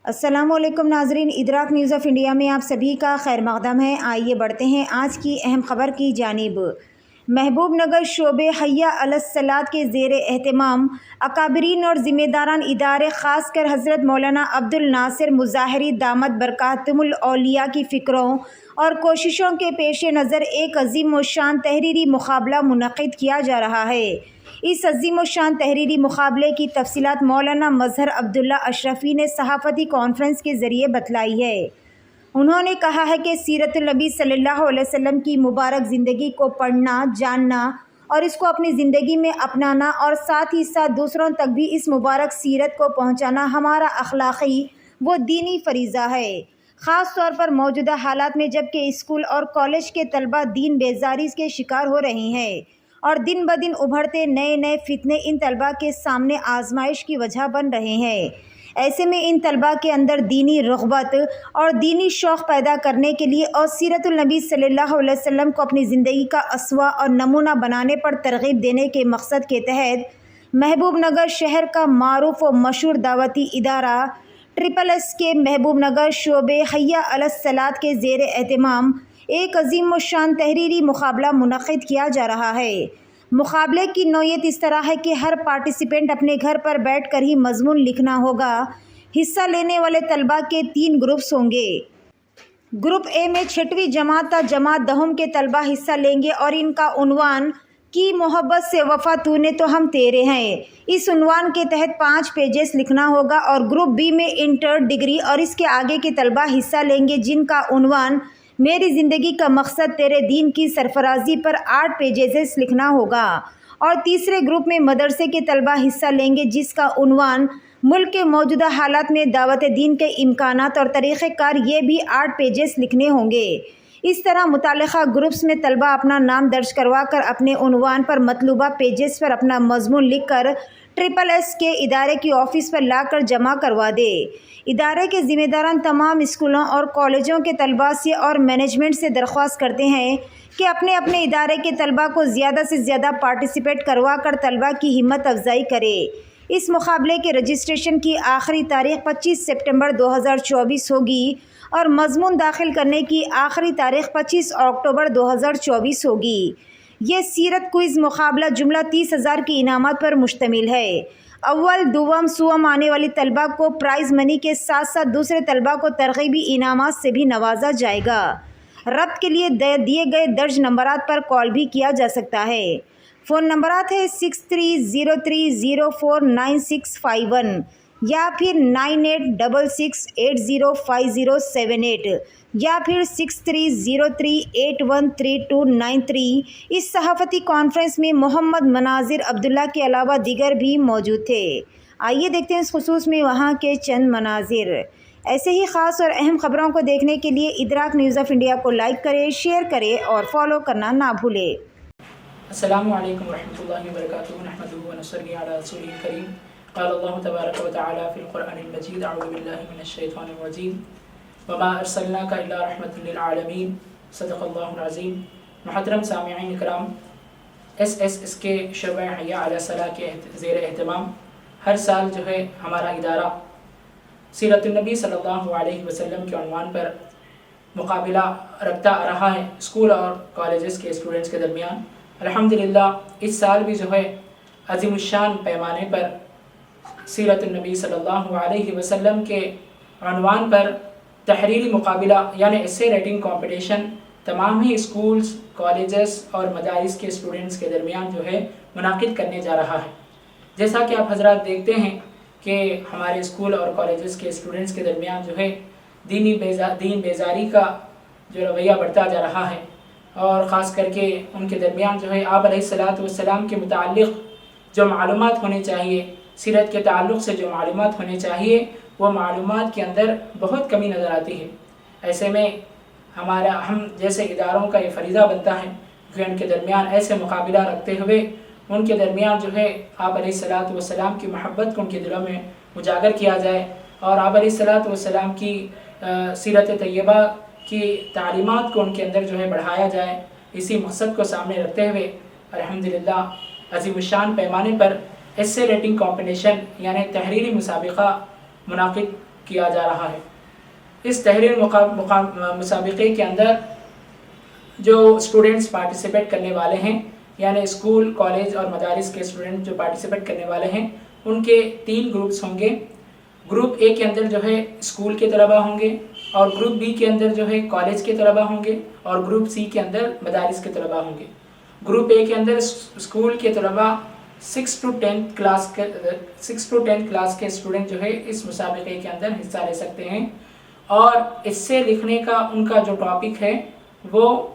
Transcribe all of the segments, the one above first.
السلام علیکم ناظرین، ادراک نیوز آف انڈیا میں آپ سبھی کا خیر مقدم ہے۔ آئیے بڑھتے ہیں آج کی اہم خبر کی جانب۔ محبوب نگر شعبے حی علی الصلاۃ کے زیر اہتمام اکابرین اور ذمہ داران ادارے، خاص کر حضرت مولانا عبد الناصر مظاہری دامت برکاتہم الاولیاء کی فکروں اور کوششوں کے پیش نظر ایک عظیم الشان تحریری مقابلہ منعقد کیا جا رہا ہے۔ اس عظیم الشان تحریری مقابلے کی تفصیلات مولانا مظہر عبداللہ اشرفی نے صحافتی کانفرنس کے ذریعے بتلائی ہے۔ انہوں نے کہا ہے کہ سیرت النبی صلی اللہ علیہ وسلم کی مبارک زندگی کو پڑھنا، جاننا اور اس کو اپنی زندگی میں اپنانا اور ساتھ ہی ساتھ دوسروں تک بھی اس مبارک سیرت کو پہنچانا ہمارا اخلاقی و دینی فریضہ ہے۔ خاص طور پر موجودہ حالات میں جب کہ اسکول اور کالج کے طلبہ دین بیزاری کے شکار ہو رہے ہیں اور دن بدن ابھرتے نئے فتنے ان طلبہ کے سامنے آزمائش کی وجہ بن رہے ہیں، ایسے میں ان طلبہ کے اندر دینی رغبت اور دینی شوق پیدا کرنے کے لیے اور سیرت النبی صلی اللہ علیہ وسلم کو اپنی زندگی کا اسوہ اور نمونہ بنانے پر ترغیب دینے کے مقصد کے تحت محبوب نگر شہر کا معروف و مشہور دعوتی ادارہ SSS کے محبوب نگر شعبے حی علی الصلاۃ کے زیر اہتمام ایک عظیم الشان تحریری مقابلہ منعقد کیا جا رہا ہے۔ مقابلے کی نوعیت اس طرح ہے کہ ہر پارٹیسپینٹ اپنے گھر پر بیٹھ کر ہی مضمون لکھنا ہوگا۔ حصہ لینے والے طلبہ کے 3 گروپس ہوں گے۔ گروپ اے میں 6ویں جماعت تا جماعت 10 کے طلبہ حصہ لیں گے اور ان کا عنوان کی محبت سے وفا تو نے تو ہم تیرے ہیں، اس عنوان کے تحت 5 پیجز لکھنا ہوگا۔ اور گروپ بی میں انٹر، ڈگری اور اس کے آگے کے طلبہ حصہ لیں گے جن کا عنوان میری زندگی کا مقصد تیرے دین کی سرفرازی پر 8 پیجز لکھنا ہوگا۔ اور تیسرے گروپ میں مدرسے کے طلبہ حصہ لیں گے جس کا عنوان ملک کے موجودہ حالات میں دعوت دین کے امکانات اور طریقہ کار، یہ بھی 8 پیجز لکھنے ہوں گے۔ اس طرح متعلقہ گروپس میں طلبہ اپنا نام درج کروا کر اپنے عنوان پر مطلوبہ پیجز پر اپنا مضمون لکھ کر SSS کے ادارے کی آفس پر لا کر جمع کروا دے۔ ادارے کے ذمہ داران تمام اسکولوں اور کالجوں کے طلباء سے اور مینجمنٹ سے درخواست کرتے ہیں کہ اپنے اپنے ادارے کے طلباء کو زیادہ سے زیادہ پارٹیسپیٹ کروا کر طلباء کی ہمت افزائی کرے۔ اس مقابلے کے رجسٹریشن کی آخری تاریخ 25 سپٹمبر 2024 ہوگی اور مضمون داخل کرنے کی آخری تاریخ 25 اکتوبر 2024 ہوگی۔ یہ سیرت کوئز مقابلہ جملہ 30,000 کی انعامات پر مشتمل ہے۔ اول، دوم، سوم آنے والی طلبہ کو پرائز منی کے ساتھ ساتھ دوسرے طلبہ کو ترغیبی انعامات سے بھی نوازا جائے گا۔ ربط کے لیے دیے گئے درج نمبرات پر کال بھی کیا جا سکتا ہے۔ فون نمبرات ہے 6303049651 یا پھر 9866805078 یا پھر 6303813293۔ اس صحافتی کانفرنس میں محمد مناظر عبداللہ کے علاوہ دیگر بھی موجود تھے۔ آئیے دیکھتے ہیں اس خصوص میں وہاں کے چند مناظر۔ ایسے ہی خاص اور اہم خبروں کو دیکھنے کے لیے ادراک نیوز آف انڈیا کو لائک کریں، شیئر کریں اور فالو کرنا نہ بھولیں۔ السلام علیکم ورحمۃ اللہ وبرکاتہ، نحمدہ ونصلی علی رسولہ الکریم۔ قال اللہ تبارک وتعالی فی القرآن المجید، اعوذ باللہ من الشیطان الرجیم، وما ارسلناک الا رحمۃ للعالمین، صدق اللہ العظیم۔ محترم سامعین کرام، SSS کے شعبہ حی علی الصلاۃ کے زیر اہتمام ہر سال جو ہے ہمارا ادارہ سیرت النبی صلی اللہ علیہ وسلم کے عنوان پر مقابلہ رکھتا آ رہا ہے اسکول اور کالجز کے اسٹوڈنٹس کے درمیان۔ الحمدللہ اس سال بھی جو ہے عظیم الشان پیمانے پر سیرت النبی صلی اللہ علیہ وسلم کے عنوان پر تحریری مقابلہ یعنی ایسے رائٹنگ کمپٹیشن تمام ہی اسکولز، کالجز اور مدارس کے اسٹوڈنٹس کے درمیان جو ہے منعقد کرنے جا رہا ہے۔ جیسا کہ آپ حضرات دیکھتے ہیں کہ ہمارے اسکول اور کالجز کے اسٹوڈنٹس کے درمیان جو ہے دین بیزاری کا جو رویہ بڑھتا جا رہا ہے، اور خاص کر کے ان کے درمیان جو ہے آپ علیہ الصلاۃ والسلام کے متعلق جو معلومات ہونے چاہیے، سیرت کے تعلق سے جو معلومات ہونے چاہیے، وہ معلومات کے اندر بہت کمی نظر آتی ہے۔ ایسے میں ہم جیسے اداروں کا یہ فریضہ بنتا ہے کہ ان کے درمیان ایسے مقابلہ رکھتے ہوئے ان کے درمیان جو ہے آپ علیہ الصلاۃ والسلام کی محبت کو ان کے دلوں میں اجاگر کیا جائے اور آپ علیہ الصلاۃ والسلام کی سیرت طیبہ کی تعلیمات کو ان کے اندر جو ہے بڑھایا جائے۔ اسی مقصد کو سامنے رکھتے ہوئے الحمدللہ عظیم الشان پیمانے پر ایسے رائٹنگ کمپٹیشن یعنی تحریری مسابقہ منعقد کیا جا رہا ہے۔ اس تحریری مسابقے کے اندر جو اسٹوڈنٹس پارٹیسپیٹ کرنے والے ہیں، یعنی اسکول، کالج اور مدارس کے اسٹوڈنٹ جو پارٹیسپیٹ کرنے والے ہیں، ان کے 3 گروپس ہوں گے۔ گروپ اے کے اندر جو ہے اسکول کے طلباء ہوں گے، اور گروپ بی کے اندر جو ہے کالج کے طلباء ہوں گے، اور گروپ سی کے اندر مدارس کے طلباء ہوں گے۔ گروپ اے کے اندر اسکول کے طلباء 6 to 10 کلاس کے اسٹوڈنٹ جو ہے اس مسابقے کے اندر حصہ لے سکتے ہیں، اور اس سے لکھنے کا ان کا جو ٹاپک ہے وہ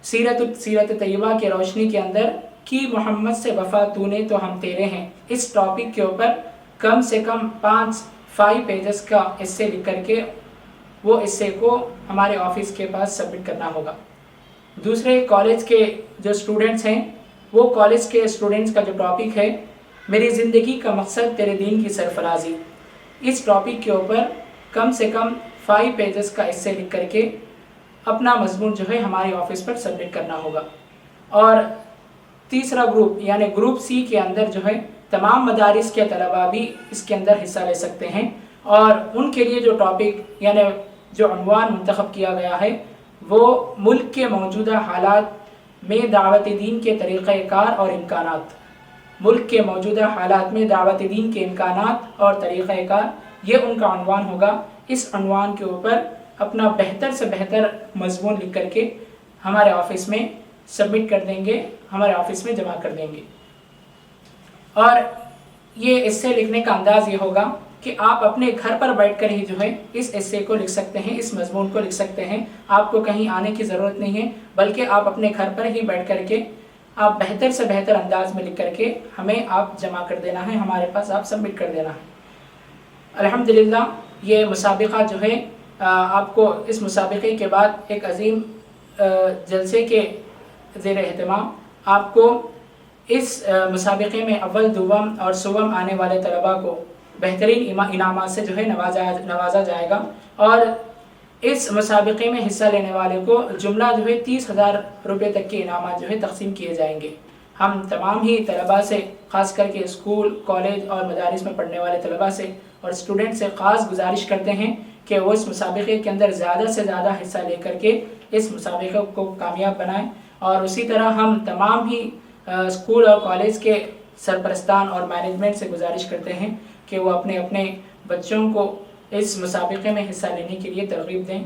سیرت طیبہ کی روشنی کے اندر کہ محمد سے وفا تو نے تو ہم تیرے ہیں، اس ٹاپک کے اوپر کم سے کم 5 پیجز کا ایسے لکھ کر کے وہ ایسے کو ہمارے آفس کے پاس سبمٹ کرنا ہوگا۔ دوسرے کالج کے جو اسٹوڈنٹس ہیں، وہ کالج کے اسٹوڈنٹس کا جو ٹاپک ہے میری زندگی کا مقصد تیرے دین کی سرفرازی، اس ٹاپک کے اوپر کم سے کم 5 پیجز کا ایسے لکھ کر کے اپنا مضمون جو ہے ہمارے آفس پر سبمٹ کرنا ہوگا۔ اور تیسرا گروپ یعنی گروپ سی کے اندر جو ہے تمام مدارس کے طلباء بھی اس کے اندر حصہ لے سکتے ہیں، اور ان کے لیے جو ٹاپک یعنی جو عنوان منتخب کیا گیا ہے وہ ملک کے موجودہ حالات میں دعوت دین کے طریقہ کار اور امکانات، ملک کے موجودہ حالات میں دعوت دین کے امکانات اور طریقہ کار، یہ ان کا عنوان ہوگا۔ اس عنوان کے اوپر اپنا بہتر سے بہتر مضمون لکھ کر کے ہمارے آفس میں سبمٹ کر دیں گے، ہمارے آفس میں جمع کر دیں گے۔ اور یہ ایسے لکھنے کا انداز یہ ہوگا کہ آپ اپنے گھر پر بیٹھ کر ہی جو ہے اس ایسے کو لکھ سکتے ہیں، اس مضمون کو لکھ سکتے ہیں، آپ کو کہیں آنے کی ضرورت نہیں ہے، بلکہ آپ اپنے گھر پر ہی بیٹھ کر کے آپ بہتر سے بہتر انداز میں لکھ کر کے ہمیں آپ جمع کر دینا ہے، ہمارے پاس آپ سبمٹ کر دینا ہے۔ الحمدللہ یہ مسابقہ جو ہے آپ کو اس مسابقے کے بعد ایک عظیم جلسے کے زیر اہتمام آپ کو اس مسابقے میں اول، دوم اور سوم آنے والے طلباء کو بہترین انعامات سے جو ہے نوازا جائے گا، اور اس مسابقے میں حصہ لینے والے کو جملہ جو ہے 30,000 روپے تک کے انعامات جو ہے تقسیم کیے جائیں گے۔ ہم تمام ہی طلباء سے، خاص کر کے اسکول، کالج اور مدارس میں پڑھنے والے طلباء سے اور اسٹوڈنٹ سے خاص گزارش کرتے ہیں کہ وہ اس مسابقے کے اندر زیادہ سے زیادہ حصہ لے کر کے اس مسابقے کو کامیاب بنائیں، اور اسی طرح ہم تمام ہی اسکول اور کالج کے سرپرستان اور مینجمنٹ سے گزارش کرتے ہیں کہ وہ اپنے اپنے بچوں کو اس مسابقے میں حصہ لینے کے لیے ترغیب دیں۔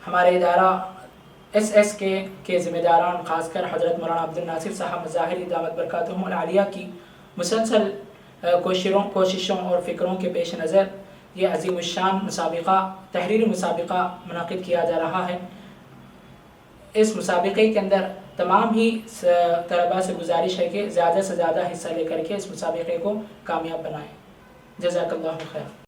ہمارے ادارہ SSK کے ذمہ داران، خاص کر حضرت مولانا عبد الناصر صاحب مظاہری دامت برکاتہم العالیہ کی مسلسل کوششوں اور فکروں کے پیش نظر یہ عظیم الشان مسابقہ، تحریری مسابقہ منعقد کیا جا رہا ہے۔ اس مسابقے کے اندر تمام ہی طلباء سے گزارش ہے کہ زیادہ سے زیادہ حصہ لے کر کے اس مسابقے کو کامیاب بنائیں۔ جزاک اللہ خیر۔